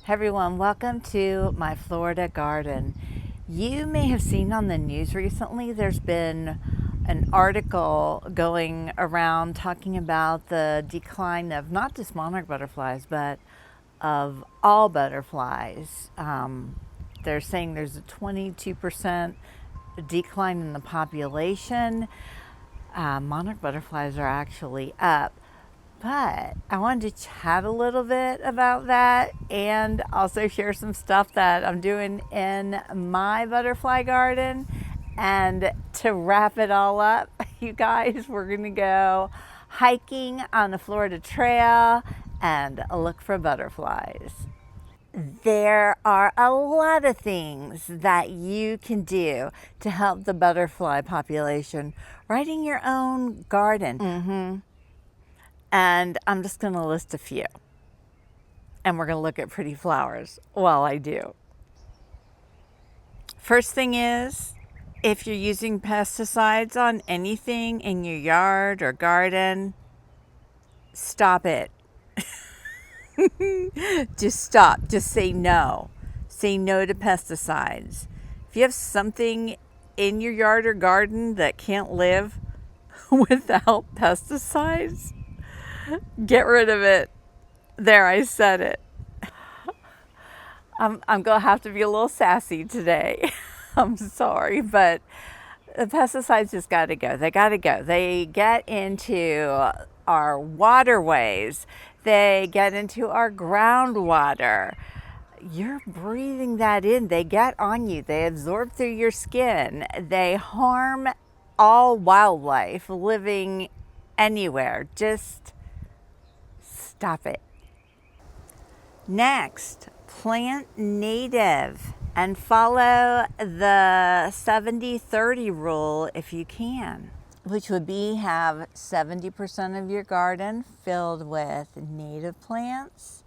Hey everyone, welcome to my Florida garden. You may have seen on the news recently there's been an article going around talking about the decline of not just monarch butterflies but of all butterflies. They're saying there's a 22% decline in the population. Monarch butterflies are actually up. But I wanted to chat a little bit about that and also share some stuff that I'm doing in my butterfly garden. And to wrap it all up, you guys, we're gonna go hiking on the Florida Trail and look for butterflies. There are a lot of things that you can do to help the butterfly population right in your own garden. And I'm just going to list a few. And we're going to look at pretty flowers while I do. First thing is, if you're using pesticides on anything in your yard or garden, stop it. Just stop. Just say no. Say no to pesticides. If you have something in your yard or garden that can't live without pesticides, get rid of it. There, I said it. I'm going to have to be a little sassy today. I'm sorry, but the pesticides just got to go. They got to go. They get into our waterways. They get into our groundwater. You're breathing that in. They get on you. They absorb through your skin. They harm all wildlife living anywhere. Just stop it. Next, plant native and follow the 70-30 rule if you can, which would be have 70% of your garden filled with native plants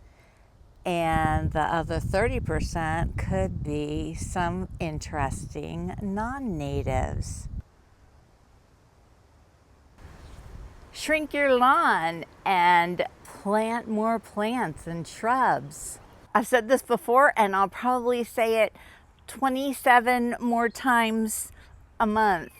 and the other 30% could be some interesting non-natives. Shrink your lawn and plant more plants and shrubs. I've said this before and I'll probably say it 27 more times a month.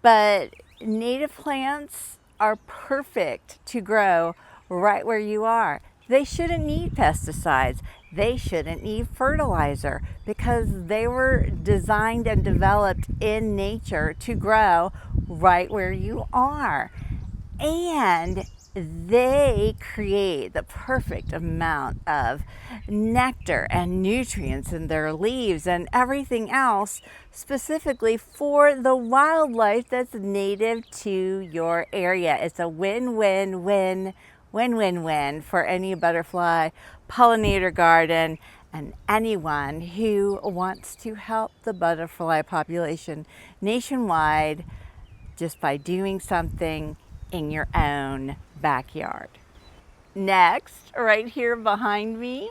But native plants are perfect to grow right where you are. They shouldn't need pesticides. They shouldn't need fertilizer because they were designed and developed in nature to grow right where you are. And they create the perfect amount of nectar and nutrients in their leaves and everything else specifically for the wildlife that's native to your area. It's a win-win-win for any butterfly pollinator garden and anyone who wants to help the butterfly population nationwide just by doing something in your own backyard. Next, right here behind me,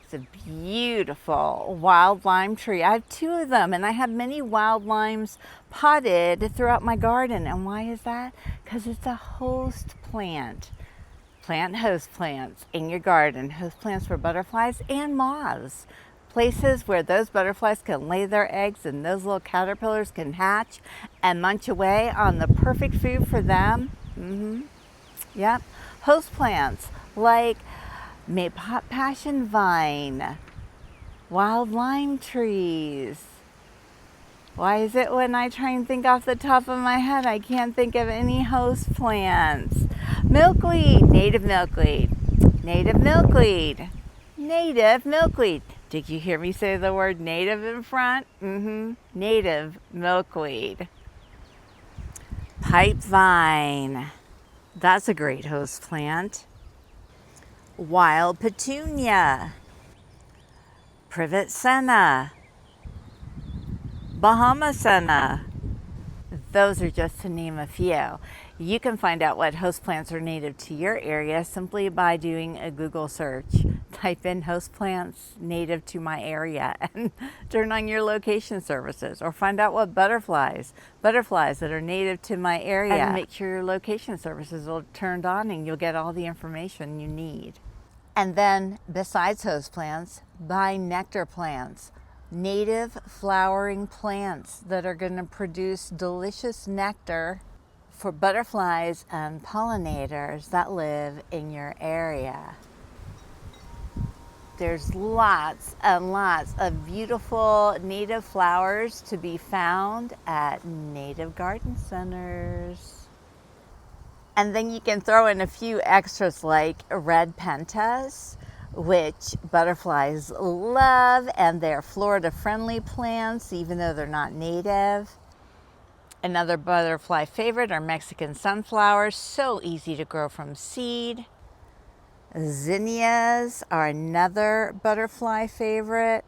is a beautiful wild lime tree. I have two of them and I have many wild limes potted throughout my garden. And why is that? Because it's a host plant. Plant host plants in your garden. Host plants for butterflies and moths. Places where those butterflies can lay their eggs and those little caterpillars can hatch and munch away on the perfect food for them. Yep. Host plants like maypop passion vine, wild lime trees. Why is it when I try and think off the top of my head, I can't think of any host plants? Milkweed, native milkweed, native milkweed, native milkweed. Did you hear me say the word native in front? Native milkweed. Pipe vine. That's a great host plant. Wild petunia. Privet senna. Bahama senna. Those are just to name a few. You can find out what host plants are native to your area simply by doing a Google search. Type in host plants native to my area and turn on your location services, or find out what butterflies that are native to my area, and make sure your location services are turned on and you'll get all the information you need. And then besides host plants, buy nectar plants, native flowering plants that are going to produce delicious nectar for butterflies and pollinators that live in your area. There's lots and lots of beautiful native flowers to be found at native garden centers. And then you can throw in a few extras like red pentas, which butterflies love, and they're Florida friendly plants even though they're not native. Another butterfly favorite are Mexican sunflowers, so easy to grow from seed. Zinnias are another butterfly favorite.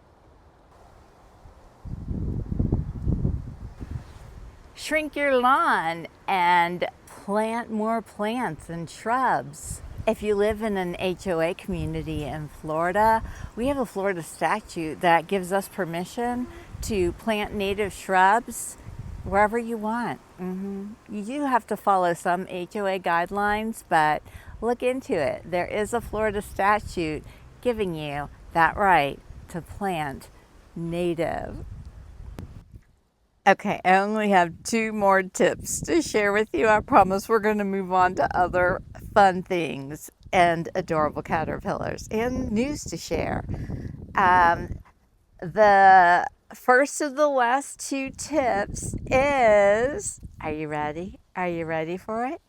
Shrink your lawn and plant more plants and shrubs. If you live in an HOA community in Florida, we have a Florida statute that gives us permission to plant native shrubs wherever you want. You do have to follow some HOA guidelines, but look into it. There is a Florida statute giving you that right to plant native. Okay, I only have 2 more tips to share with you. I promise we're going to move on to other fun things and adorable caterpillars and news to share. The first of the last 2 tips is, are you ready? Are you ready for it?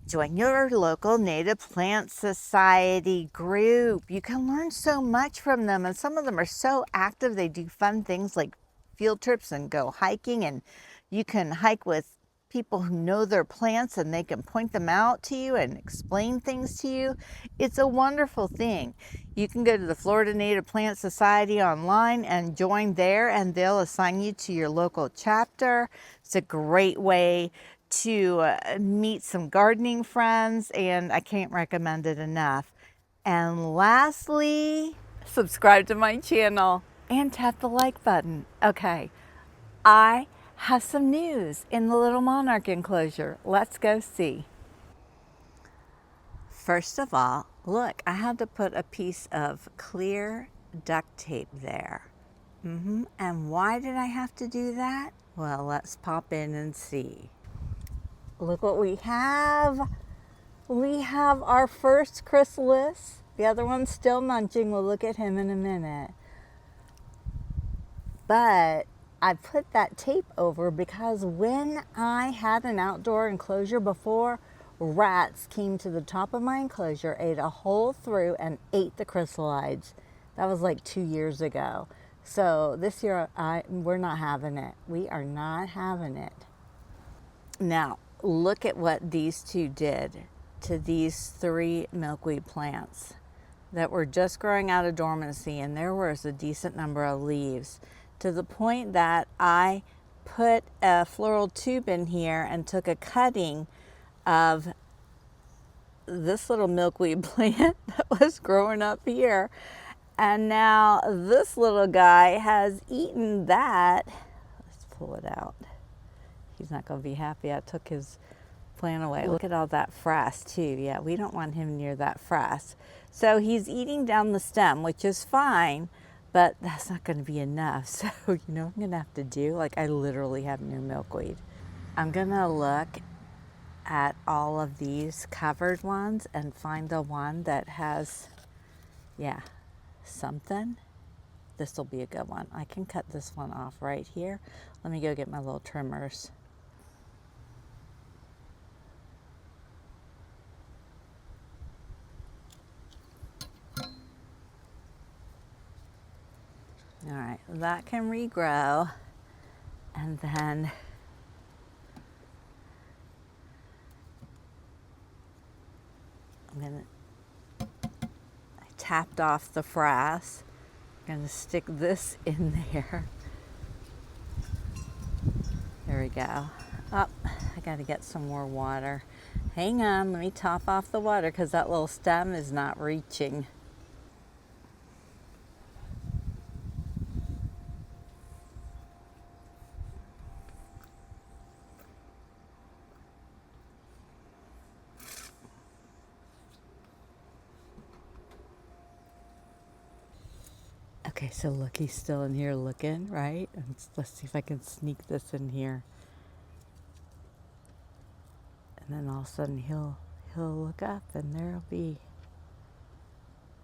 Join your local native plant society group. You can learn so much from them, and some of them are so active. They do fun things like field trips and go hiking, and you can hike with people who know their plants and they can point them out to you and explain things to you. It's a wonderful thing. You can go to the Florida Native Plant Society online and join there, and they'll assign you to your local chapter. It's a great way to meet some gardening friends, and I can't recommend it enough. And lastly, subscribe to my channel and tap the like button. Okay, I have some news in the little Monarch enclosure. Let's go see. First of all, look, I had to put a piece of clear duct tape there. And why did I have to do that? Well, let's pop in and see. Look what we have. We have our first chrysalis. The other one's still munching. We'll look at him in a minute. But I put that tape over because when I had an outdoor enclosure before, rats came to the top of my enclosure, ate a hole through, and ate the chrysalides. That was like 2 years ago. So this year, we're not having it. We are not having it. Now, look at what these 2 did to these 3 milkweed plants that were just growing out of dormancy, and there was a decent number of leaves, to the point that I put a floral tube in here and took a cutting of this little milkweed plant that was growing up here, and now this little guy has eaten that. Let's pull it out. He's not going to be happy I took his plant away. Look at all that frass too. Yeah, we don't want him near that frass. So he's eating down the stem, which is fine, but that's not going to be enough. So you know what I'm going to have to do? Like, I literally have new milkweed. I'm going to look at all of these covered ones and find the one that has, yeah, something. This will be a good one. I can cut this one off right here. Let me go get my little trimmers. All right, that can regrow, and then I tapped off the frass. I'm gonna stick this in there. There we go. Oh, I gotta get some more water. Hang on, let me top off the water because that little stem is not reaching. Okay, so look, he's still in here looking, right? And let's see if I can sneak this in here. And then all of a sudden he'll look up and there'll be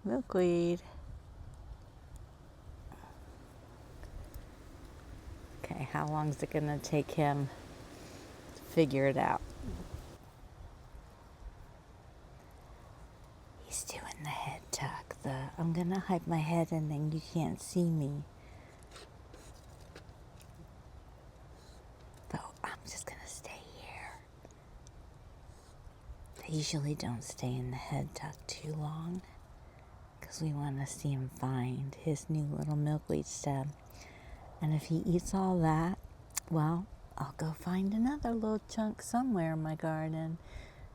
milkweed. Okay, how long is it gonna take him to figure it out? He's doing the head tuck. I'm gonna hide my head and then you can't see me. Though I'm just gonna stay here. I usually don't stay in the head tuck too long because we want to see him find his new little milkweed stem. And if he eats all that, well, I'll go find another little chunk somewhere in my garden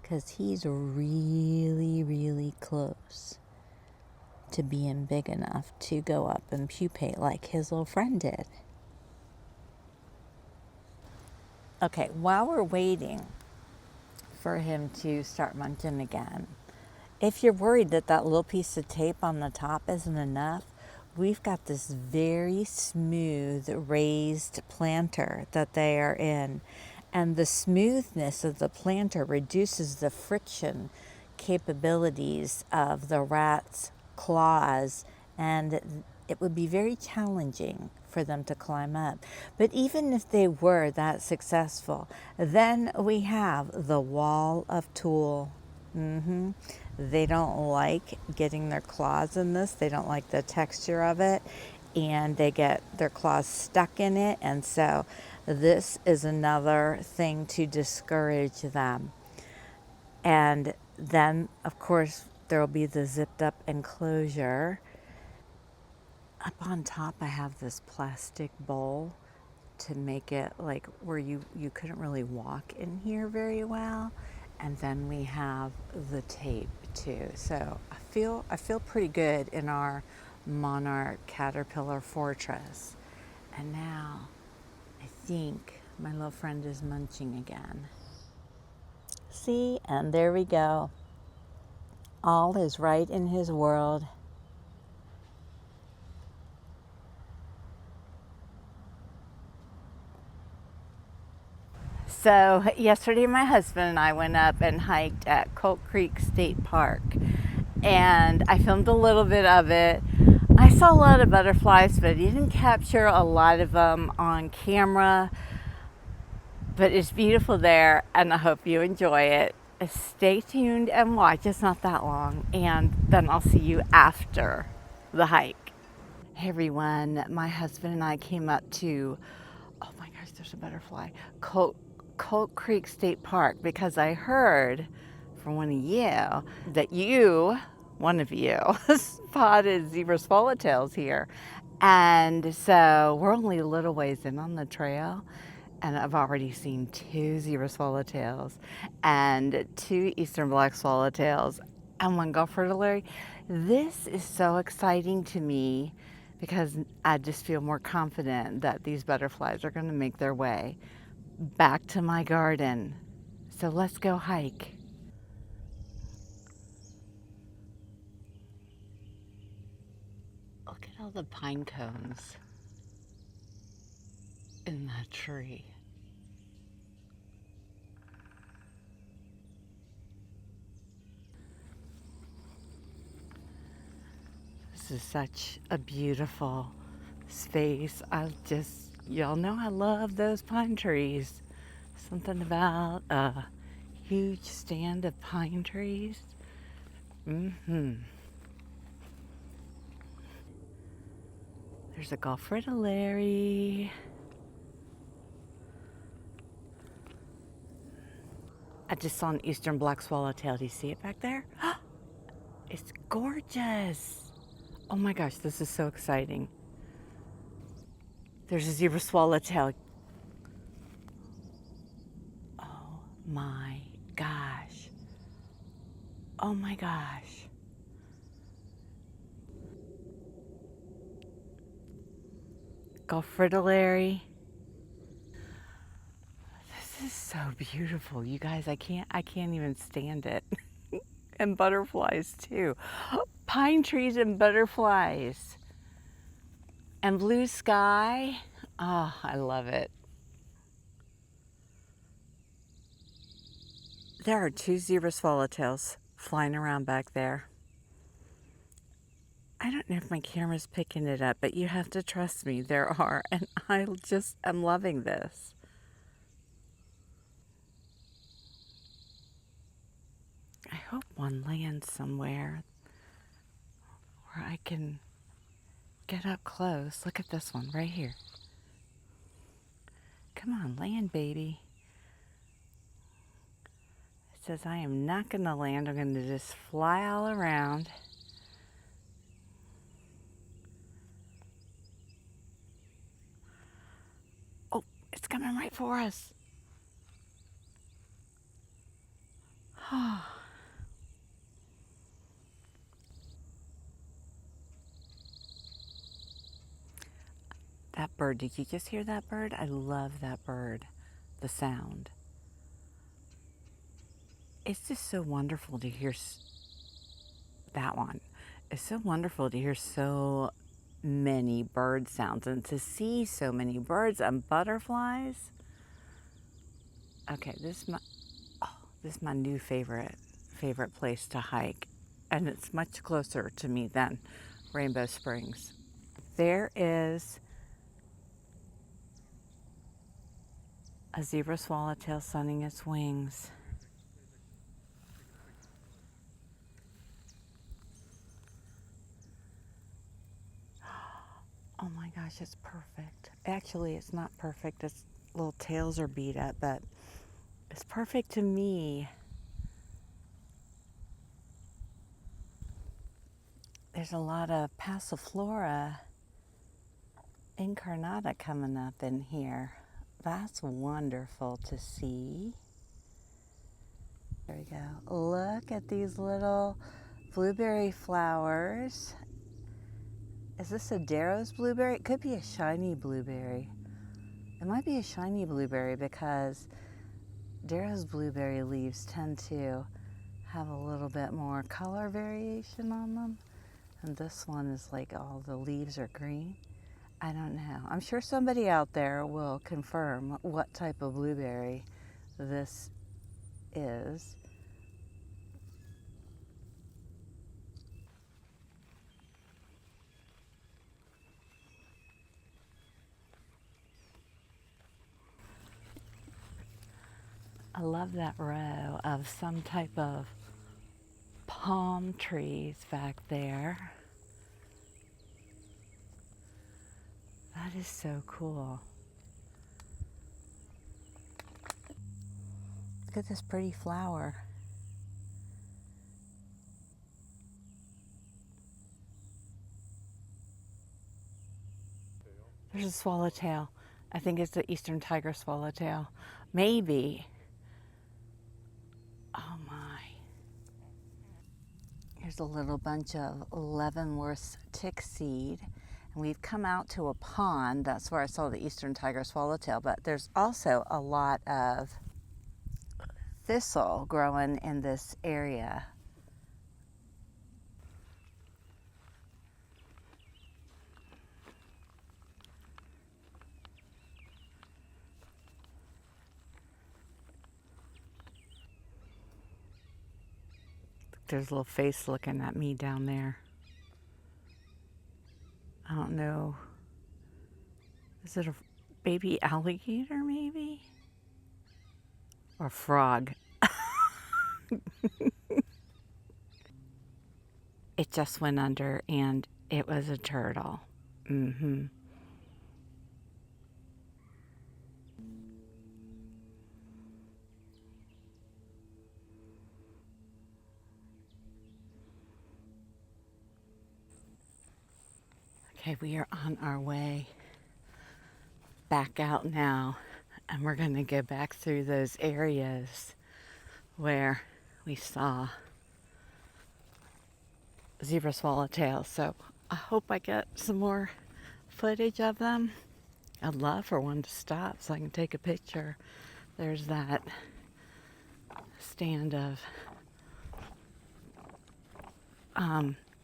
because he's really, really close to being big enough to go up and pupate like his little friend did. Okay, while we're waiting for him to start munching again, if you're worried that that little piece of tape on the top isn't enough, we've got this very smooth raised planter that they are in. And the smoothness of the planter reduces the friction capabilities of the rat's claws, and it would be very challenging for them to climb up. But even if they were that successful, then we have the wall of tulle. They don't like getting their claws in this. They don't like the texture of it, and they get their claws stuck in it. And so this is another thing to discourage them. And then, of course, there will be the zipped up enclosure. Up on top, I have this plastic bowl to make it like where you couldn't really walk in here very well. And then we have the tape too. So I feel pretty good in our Monarch caterpillar fortress. And now I think my little friend is munching again. See, and there we go. All is right in his world. So yesterday my husband and I went up and hiked at Colt Creek State Park, and I filmed a little bit of it. I saw a lot of butterflies, but I didn't capture a lot of them on camera. But it's beautiful there, and I hope you enjoy it. Stay tuned and watch. It's not that long, and then I'll see you after the hike. Hey everyone, my husband and I came up to, oh my gosh, there's a butterfly, Colt Creek State Park, because I heard from one of you that one of you, spotted zebra swallowtails here. And so we're only a little ways in on the trail, and I've already seen 2 zebra swallowtails and 2 eastern black swallowtails and 1 Gulf fritillary. This is so exciting to me because I just feel more confident that these butterflies are going to make their way back to my garden. So let's go hike. Look at all the pine cones in that tree. This is such a beautiful space. Y'all know I love those pine trees. Something about a huge stand of pine trees. There's a Gulf fritillary. I just saw an eastern black swallowtail. Do you see it back there? It's gorgeous. Oh my gosh, this is so exciting. There's a zebra swallowtail. Oh my gosh. Oh my gosh. Gulf fritillary. This is so beautiful. You guys, I can't even stand it. And butterflies too. Pine trees and butterflies. and blue sky. Oh, I love it. There are 2 zebra swallowtails flying around back there. I don't know if my camera's picking it up, but you have to trust me, there are, and I'm loving this. I hope one lands somewhere where I can get up close. Look at this one right here. Come on, land, baby. It says I am not going to land. I'm going to just fly all around. Oh, it's coming right for us. That bird, did you just hear that bird? I love that bird, the sound. It's just so wonderful to hear that one. It's so wonderful to hear so many bird sounds and to see so many birds and butterflies. Okay, this is my new favorite place to hike, and it's much closer to me than Rainbow Springs. There is a zebra swallowtail sunning its wings. Oh my gosh, it's perfect. Actually, it's not perfect. Its little tails are beat up, but it's perfect to me. There's a lot of passiflora incarnata coming up in here. That's wonderful to see. There we go. Look at these little blueberry flowers. Is this a Darrow's blueberry? It could be a shiny blueberry. It might be a shiny blueberry because Darrow's blueberry leaves tend to have a little bit more color variation on them. And this one is like all the leaves are green. I don't know. I'm sure somebody out there will confirm what type of blueberry this is. I love that row of some type of palm trees back there. That is so cool. Look at this pretty flower. There's a swallowtail. I think it's the eastern tiger swallowtail. Maybe. Oh my. Here's a little bunch of Leavenworth's tick seed. And we've come out to a pond. That's where I saw the eastern tiger swallowtail. But there's also a lot of thistle growing in this area. There's a little face looking at me down there. I don't know. Is it a baby alligator maybe? Or a frog? It just went under and it was a turtle. Mm-hmm. Okay, we are on our way back out now, and we're going to go back through those areas where we saw zebra swallowtails. So I hope I get some more footage of them. I'd love for one to stop so I can take a picture. There's that stand of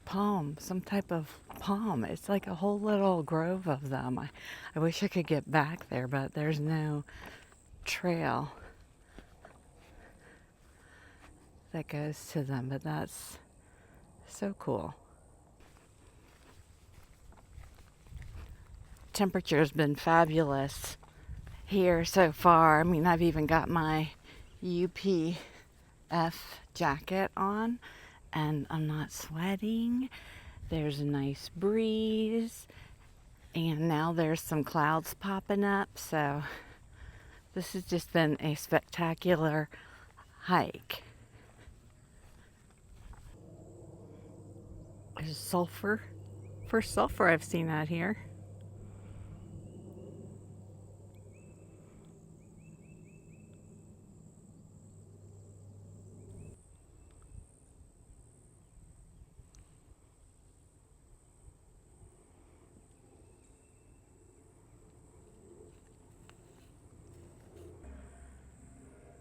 palm, some type of palm. It's like a whole little grove of them. I wish I could get back there, but there's no trail that goes to them, but that's so cool. Temperature's been fabulous here so far. I mean, I've even got my UPF jacket on and I'm not sweating. There's a nice breeze and now there's some clouds popping up, so this has just been a spectacular hike. There's sulfur. First sulfur I've seen out here.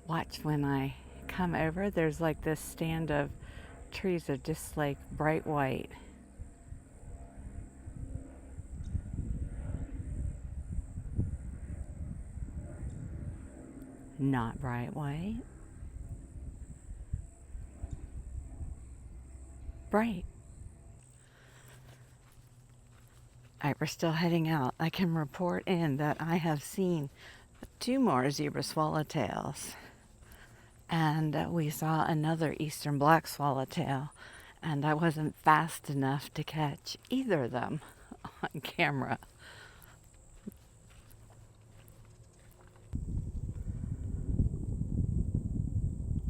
Watch when I come over, there's like this stand of trees that are just like bright white. Not bright white. Bright. All right, we're still heading out. I can report in that I have seen 2 more zebra swallowtails. And we saw another eastern black swallowtail. And I wasn't fast enough to catch either of them on camera.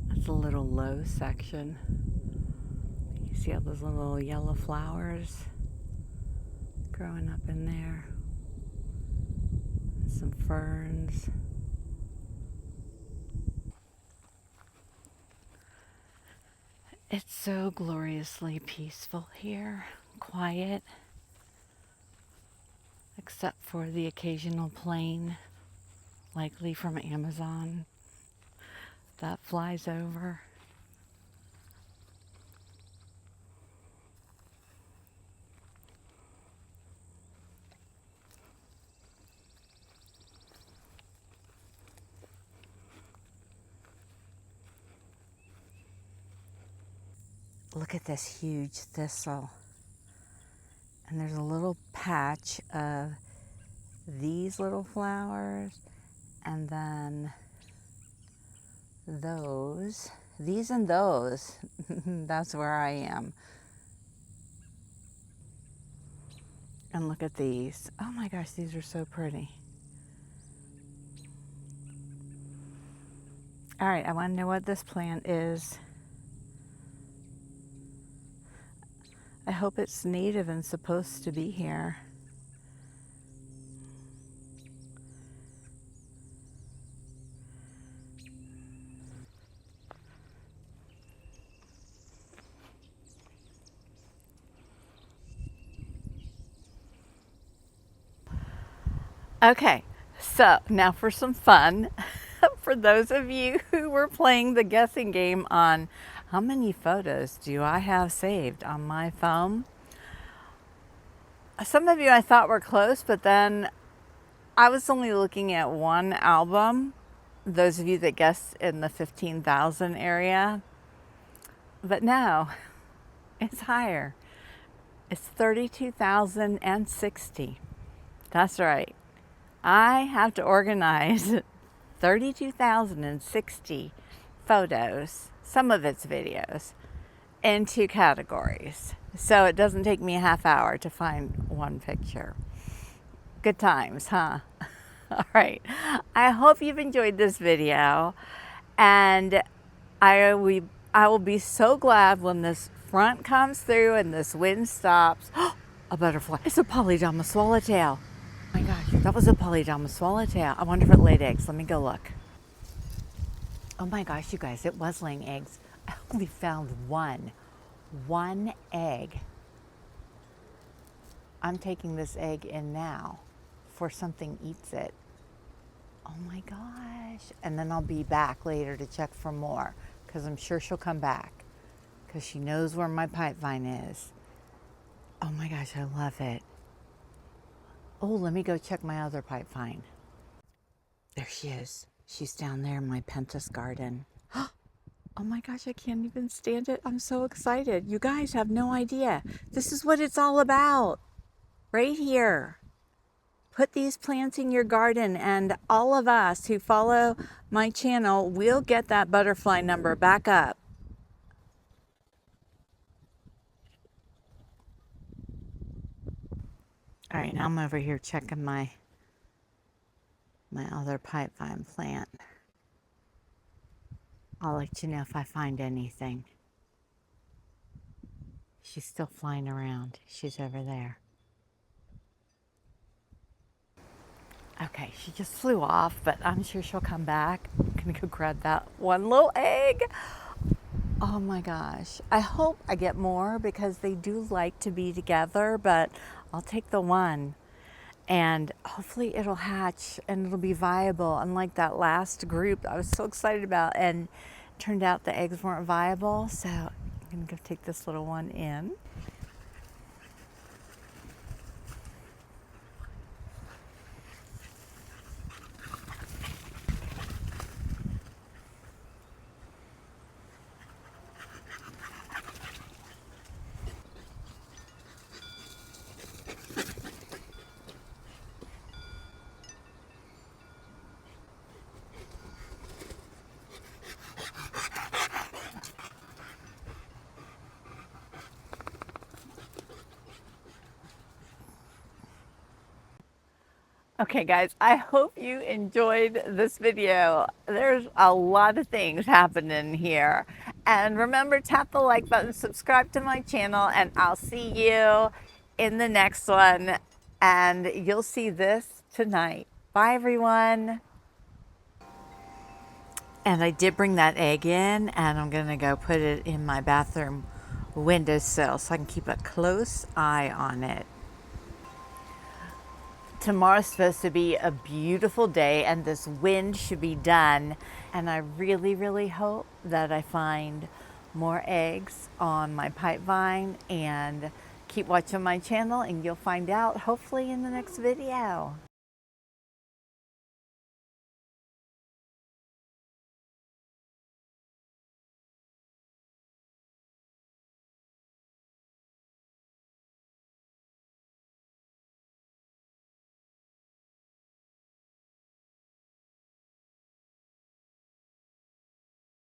That's a little low section. You see all those little yellow flowers growing up in there. And some ferns. It's so gloriously peaceful here, quiet, except for the occasional plane, likely from Amazon, that flies over. Look at this huge thistle. And there's a little patch of these little flowers, and then those, these and those. That's where I am. And look at these. Oh my gosh, these are so pretty. All right, I want to know what this plant is. I hope it's native and supposed to be here. Okay, so now for some fun. For those of you who were playing the guessing game on how many photos do I have saved on my phone? Some of you I thought were close, but then I was only looking at one album. Those of you that guessed in the 15,000 area. But no, it's higher. It's 32,060. That's right. I have to organize 32,060 photos, some of it's videos, into categories. So it doesn't take me a half hour to find one picture. Good times, huh? All right. I hope you've enjoyed this video, and I will be so glad when this front comes through and this wind stops. A butterfly. It's a polydama swallowtail. Oh my gosh, that was a polydama swallowtail. I wonder if it laid eggs. Let me go look. Oh my gosh, you guys, it was laying eggs. I only found one egg. I'm taking this egg in now before something eats it. Oh my gosh. And then I'll be back later to check for more, because I'm sure she'll come back because she knows where my pipe vine is. Oh my gosh, I love it. Oh, let me go check my other pipe vine. There she is. She's down there in my pentas garden. Oh my gosh, I can't even stand it. I'm so excited. You guys have no idea. This is what it's all about. Right here. Put these plants in your garden, and all of us who follow my channel will get that butterfly number back up. All right, now I'm over here checking my other pipe vine plant. I'll let you know if I find anything. She's still flying around. She's over there. Okay, she just flew off, but I'm sure she'll come back. I'm gonna go grab that one little egg. Oh my gosh. I hope I get more because they do like to be together, but I'll take the one. And hopefully it'll hatch and it'll be viable, unlike that last group I was so excited about, and turned out the eggs weren't viable. So I'm gonna go take this little one in. Okay guys, I hope you enjoyed this video. There's a lot of things happening here. And remember, tap the like button, subscribe to my channel, and I'll see you in the next one. And you'll see this tonight. Bye everyone. And I did bring that egg in, and I'm gonna go put it in my bathroom windowsill so I can keep a close eye on it. Tomorrow's supposed to be a beautiful day, and this wind should be done. And I really, really hope that I find more eggs on my pipe vine, and keep watching my channel and you'll find out hopefully in the next video.